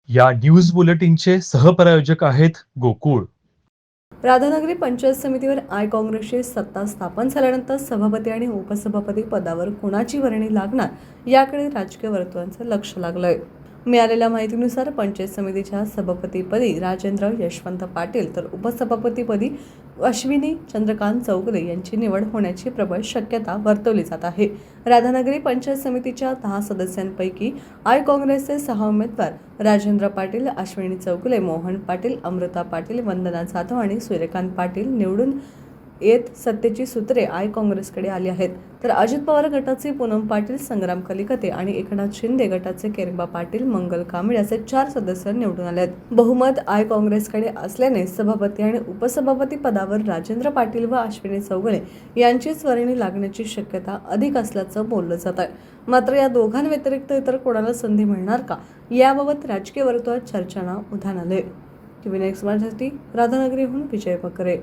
या न्यूज बुलेटिनचे सहप्रायोजक आहेत गोकुळ. राधानगरी पंचायत समितीवर आय काँग्रेसची सत्ता स्थापन झाल्यानंतर सभापती आणि उपसभापती पदावर कुणाची वर्णी लागणार याकडे राजकीय वर्तुळांचं लक्ष लागलंय. मिळालेल्या माहितीनुसार पंचायत समितीच्या सभापतीपदी राजेंद्र यशवंत पाटील तर उपसभापतीपदी अश्विनी चंद्रकांत चौगुले यांची निवड होण्याची प्रबळ शक्यता वर्तवली जात आहे. राधानगरी पंचायत समितीच्या 10 सदस्यांपैकी आय काँग्रेसचे 6 उमेदवार राजेंद्र पाटील, अश्विनी चौगुले, मोहन पाटील, अमृता पाटील, वंदना जाधव आणि सूर्यकांत पाटील निवडून येत सत्तेची सूत्रे आय काँग्रेसकडे आली आहेत. तर अजित पवार गटाचे पूनम पाटील, संग्राम कलिकते आणि एकनाथ शिंदे गटाचे केरबा पाटील, मंगल कांबळे असे 4 सदस्य निवडून आले आहेत. बहुमत आय काँग्रेसकडे असल्याने सभापती आणि उपसभापती पदावर राजेंद्र पाटील व अश्विनी चौगुले यांचीच वर्णी लागण्याची शक्यता अधिक असल्याचं बोललं जात आहे. मात्र या दोघांव्यतिरिक्त इतर कोणाला संधी मिळणार का याबाबत राजकीय वर्तुळात चर्चांना उधाण आले. टीव्ही नेक्स्ट माझ्यासाठी राधानगरीहून विजय बकरे.